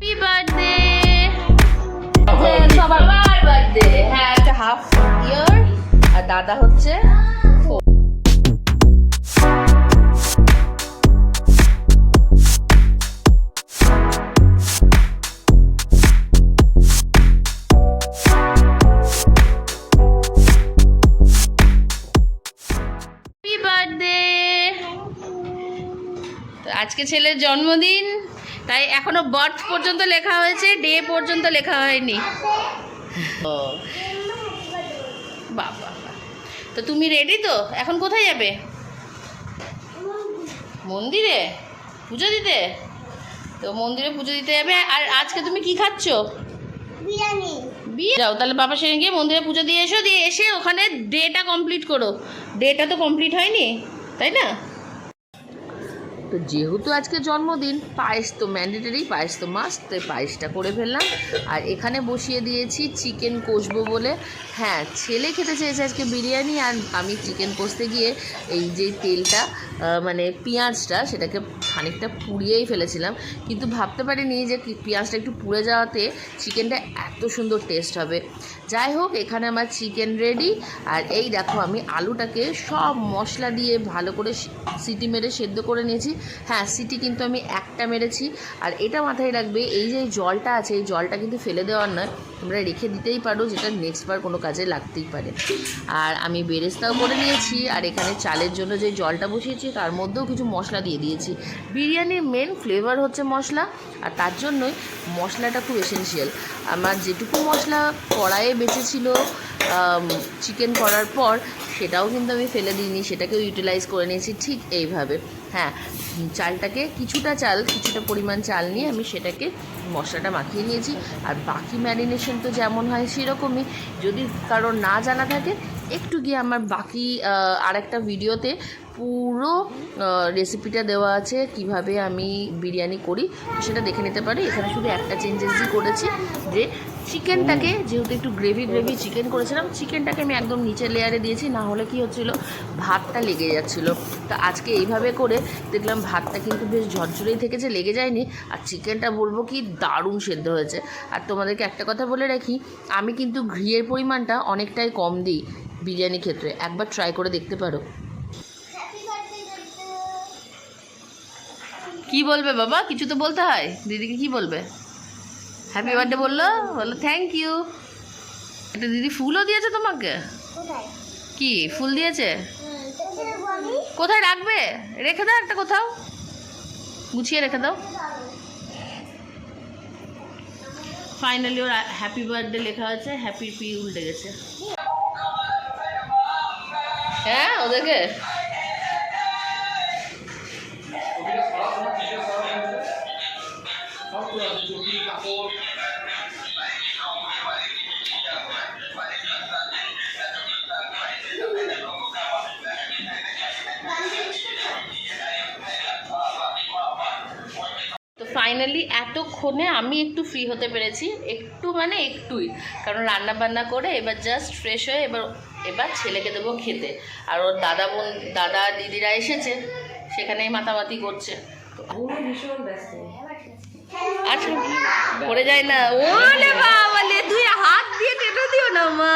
Happy birthday সবার birthday. হ্যাঁ, একটা হাফ ইয়ার আর দাদা হচ্ছে আজকে ছেলের জন্মদিন, তাই এখনো বার্থ পর্যন্ত লেখা হয়েছে, ডে পর্যন্ত লেখা হয়নি। ও বাবা, তো তুমি রেডি তো? এখন কোথায় যাবে? মন্দিরে পুজো দিতে? তো মন্দিরে পুজো দিতে যাবে। আর আজকে তুমি কি খাচ্ছ? বিরিয়ানি। যাও তাহলে বাবার সঙ্গে গিয়ে মন্দিরে পুজো দিয়ে এসো, দিয়ে এসে ওখানে ডেটা কমপ্লিট করো। ডেটা তো কমপ্লিট হয়নি, তাই না? তো যেহেতু আজকে জন্মদিন, পায়েস তো ম্যান্ডেটরি, পায়েস তো মাস্ট, তাই পায়েসটা করে ফেললাম। আর এখানে বসিয়ে দিয়েছি চিকেন কষবো বলে। হ্যাঁ, ছেলে খেতে চেয়েছে আজকে বিরিয়ানি, আর আমি চিকেন কষতে গিয়ে এই যে তেলটা মানে পেঁয়াজটা সেটাকে খানিকটা পুড়িয়েই ফেলেছিলাম, কিন্তু ভাবতে পারিনি যে পেঁয়াজটা একটু পুড়ে যাওয়াতে চিকেনটা এত সুন্দর টেস্ট হবে। যাই হোক, এখানে আমার চিকেন রেডি। আর এই দেখো, আমি আলুটাকে সব মশলা দিয়ে ভালো করে সিটি মেরে সেদ্ধ করে নিয়েছি। হ্যাঁ, সিটি কিন্তু আমি একটা মেরেছি। আর এটা মাথায় রাখবে, এই যে জলটা আছে, এই জলটা কিন্তু ফেলে দেওয়ার নয়, তোমরা রেখে দিতেই পারো, যেটা নেক্সট বার কোনো কাজে লাগতেই পারে। আর আমি বেরেস্তাও করে নিয়েছি। আর এখানে চালের জন্য যে জলটা বসিয়েছি তার মধ্যেও কিছু মশলা দিয়ে দিয়েছি। বিরিয়ানির মেন ফ্লেভার হচ্ছে মশলা, আর তার জন্যই মশলাটা খুব এসেনশিয়াল। আমার যেটুকু মশলা কড়াইয়ে বেঁচেছিল চিকেন করার পর, সেটাও কিন্তু আমি ফেলে দিইনি, সেটাকেও ইউটিলাইজ করে নিয়েছি ঠিক এইভাবে। হ্যাঁ, চালটাকে কিছুটা পরিমাণ চাল নিয়ে আমি সেটাকে মশলাটা মাখিয়ে নিয়েছি। আর বাকি ম্যারিনেশন তো যেমন হয় সেরকমই। যদি কারোর না জানা থাকে, একটু গিয়ে আমার বাকি আরেকটা ভিডিওতে পুরো রেসিপিটা দেওয়া আছে, কিভাবে আমি বিরিয়ানি করি, সেটা দেখে নিতে পারি। এখানে শুধু একটা চেঞ্জেসই করেছি, যে চিকেনটাকে, যেহেতু একটু গ্রেভি চিকেন করেছিলাম, চিকেনটাকে আমি একদম নিচের লেয়ারে দিয়েছি, না হলে কি হচ্ছিলো, ভাতটা লেগে যাচ্ছিলো। তো আজকে এইভাবে করে দেখলাম ভাতটা কিন্তু বেশ ঝরঝরেই থেকেছে, লেগে যায়নি। আর চিকেনটা বলবো কি দারুণ সেদ্ধ হয়েছে। আর তোমাদেরকে একটা কথা বলে রাখি, আমি কিন্তু ঘিয়ের পরিমাণটা অনেকটাই কম দিই বিরিয়ানির ক্ষেত্রে, একবার ট্রাই করে দেখতে পারো। কি বলবে বাবা? কিছু তো বলতে হয়, দিদিকে কি বলবে? হ্যাপি বার্থডে বললো থ্যাংক ইউ। একটা দিদি ফুলও দিয়েছে তোমাকে? কি ফুল দিয়েছে? কোথায় রাখবে? রেখে দাও একটা, কোথাও গুছিয়ে রেখে দাও। ফাইনালি ওর হ্যাপি বার্থডে লেখা আছে, হ্যাপি পি উল্টে গেছে। হ্যাঁ, ওদেরকে ফাইনালি এতক্ষণে আমি একটু ফ্রি হতে পেরেছি, একটুই, কারণ রান্না বান্না করে এবার জাস্ট ফ্রেশ হয়ে এবার ছেলেকে দেবো খেতে। আর ওর দাদা দিদিরা এসেছে, সেখানেই মাতামাতি করছে। ভীষণ ব্যস্ত। আচ্ছা, পড়ে যায় না? ওলে বাবা, লে তুই হাত দিয়ে টেনে দিও না মা।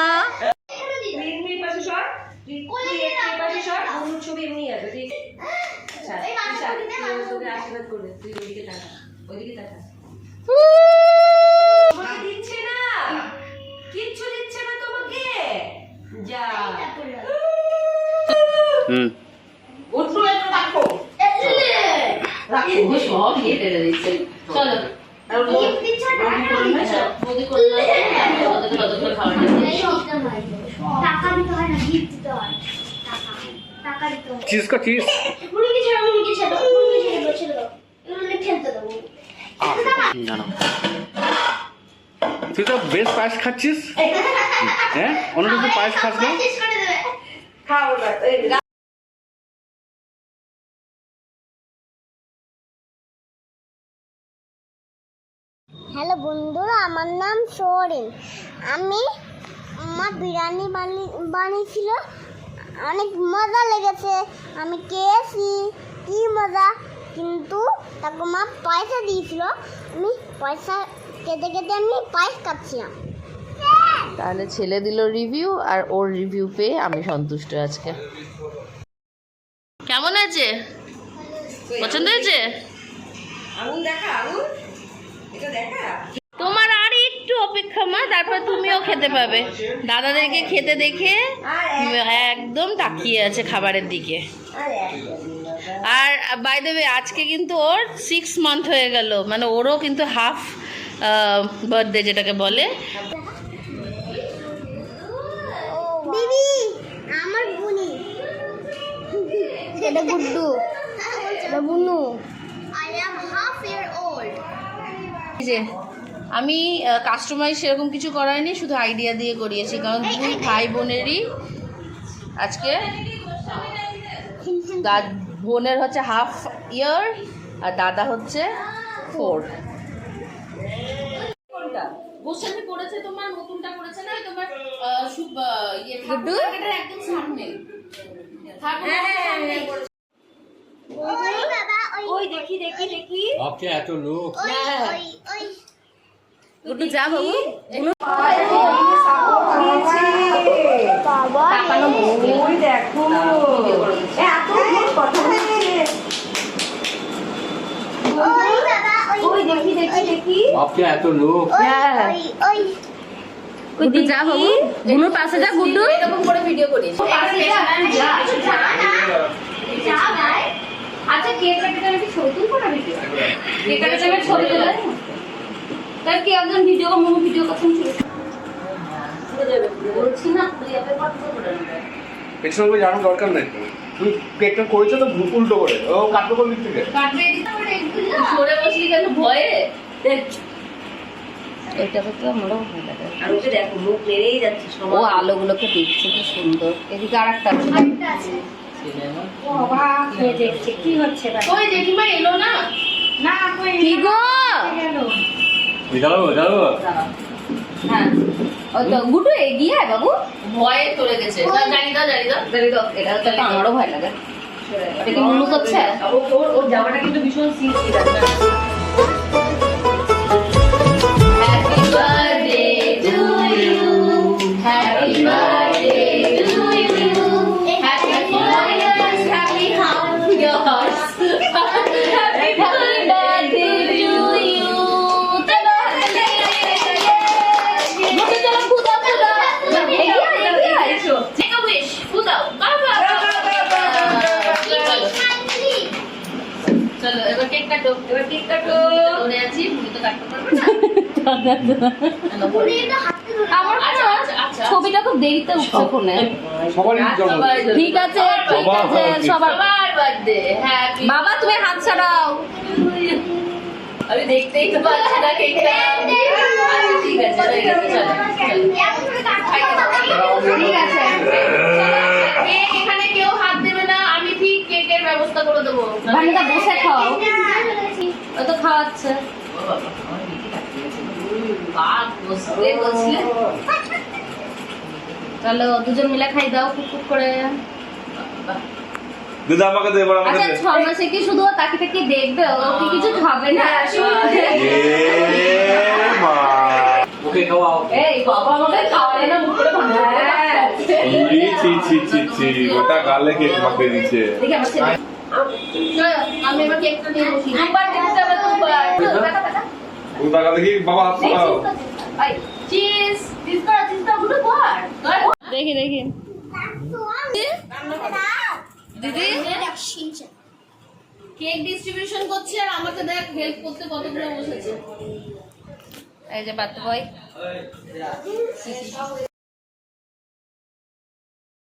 ছবি এমনি আছে, ঠিক আশীর্বাদ করবে, তুই ওইদিকে টাকা, ওইদিকে টাকা। দিচ্ছে না, কিচ্ছু দিচ্ছে না তোমাকে। যা সব ইয়ে টেনে দিচ্ছে। চলো টাকা দিতে হয় না, গিফট দিতে হয়। चीज का चीज তুই তো বেশ পায়েস খাচ্ছিস। হ্যাঁ, অন্য কিছু পায়েস খাস না? হ্যালো বন্ধুরা, আমার নাম সোরেন। আমার বিরিয়ানি বানিয়েছিল, অনেক মজা লেগেছে। আমি খেয়েছি, কি মজা। কিন্তু তাকে মা পয়সা দিয়েছিল, আমি পয়সা কেটে কেটে আমি পায়েস খাচ্ছিলাম। তাহলে ছেলে দিল রিভিউ, আর ওর রিভিউ পেয়ে আমি সন্তুষ্ট আজকে। কেমন আছে? পছন্দ হয়েছে? তোমার আর একটু অপেক্ষা মা, তারপর তুমিও খেতে পাবে। দাদাদেরকে খেতে দেখে একদম তাকিয়ে আছে খাবারের দিকে। আর বাই দ্য ওয়ে আজকে কিন্তু ওর 6 মান্থ হয়ে গেল, মানে ওরও কিন্তু হাফ বার্থডে যেটাকে বলে। বেবি আমার বুনি, এটা গুড্ডু, এটা বুনু। I am half year old. যে আমি কাস্টমাইজ সেরকম কিছু করাইনি, শুধু আইডিয়া দিয়ে করিয়েছি, কারণ দুই ভাই বোনেরই আজকে বোনের হচ্ছে হাফ ইয়ার আর দাদা হচ্ছে 4। গোস্বামী করেছে তোমার, নতুনটা করেছে না তোমার গুড্ডু একদম সামনে। ওই বাবা, ওই দেখি দেখি দেখি ওকে এত লোক ওই ওই গুড্ডু যা বাবু, বাবা ওই দেখো এত কথা বলছে। ওই বাবা, ওই দেখি দেখি দেখি ওকে এত লোক ওই ওই গুড্ডু যা বাবু, গুনুর পাশে যা গুড্ডু, এরকম করে ভিডিও করিস। আচ্ছা কেক কাটাতে আমি ছবি তুলবো না ভিডিও কেক কাটাতে আমি ছবি তুলে তার কি একজন ভিডিও মনো ভিডিও কথা ছিল বলছি না তুই যাবে কত করে পেছনে করে জানার দরকার নেই তো। তুই কেকটা করেছো তো উল্টো করে, ও কাটলো কোন দিক থেকে? কাটবে দিতে হবে এগুলো সরে বসলি কেন ভয়ে? এটা তো আমারও ভালো লাগে আর ওকে দেখো মুখ নেড়েই যাচ্ছে ও সবাই আলোগুলোকে দেখছে কি সুন্দর। এদিকে আর একটা আছে। ও বাবা খেয়ে দেখছে কি হচ্ছে ভাই ওই জেঠিমা এলো না? না কই কি গো? যাবো যাবো হ্যাঁ ওই তো গুড্ডু এগিয়ে আয় বাবু, ভয়ে চলে গেছে। জানি দাও জানি দাও জানি দাও, এটা তো আমারও ভয় লাগে। এটা কি মনে করছে? ওর জামাটা কিন্তু ভীষণ সিল্কি লাগবে happy birthday to you, happy birthday to you, happy years, happy half years, happy birthday to you. চলো মুখে চলো ফুদাও ফুদাও, এগিয়ে আয় এসো, টেক আ উইশ, ফুদাও বাবা। চলো এবার কেক কাটো, এবার কেক কাটো ধরে আছি, মুখে তো কাটতে পারবে না। আমার আচ্ছা, আচ্ছা, আচ্ছা। ছবিটা খুব দেরিতে উঠছে ফোনে সবারই জন্ম। ঠিক আছে ঠিক আছে, সবার বার্থডে হ্যাপি। বাবা তুমি হাত ছাড়াও, আমি দেখতেই তো পাচ্ছি না কেকটা। আচ্ছা ঠিক আছে হয়ে গেছে, চলো ঠিক আছে। কেক এখানে কেউ হাত দেবে না, আমি ঠিক কেকের ব্যবস্থা করে দেবো। ভানিতা বসে খাও ও তো খাওয়াচ্ছে চলো দুজন মিলে খাই দাও কুক করে দিদা আমাকে দে, এবার আমাকে আচ্ছা দে। 6 মাসে কি শুধু ও তাকে তাকে দেখবে ও কি কিছু খাবে না মা ওকে খাওয়াও। এই বাবা আমাকে খাওয়ালে না মুখ করে ভাঙা ছি ছি ছি ছি ওটা গালে কেক মাখিয়ে দিচ্ছে। দেখি আমার ছেলে আমি এবার কেকটা নিয়ে বসি। দুবার দিতে হবে, দুবার। ওটা গালে কি বাবা হাত পাও? চিজ চিজ গুলো কর দেখি দেখি দিদি কেক ডিস্ট্রিবিউশন করছে আর আমাকে দেখ হেল্প করতে কতগুলো বসেছে। এই যে বাচ্চা ভাই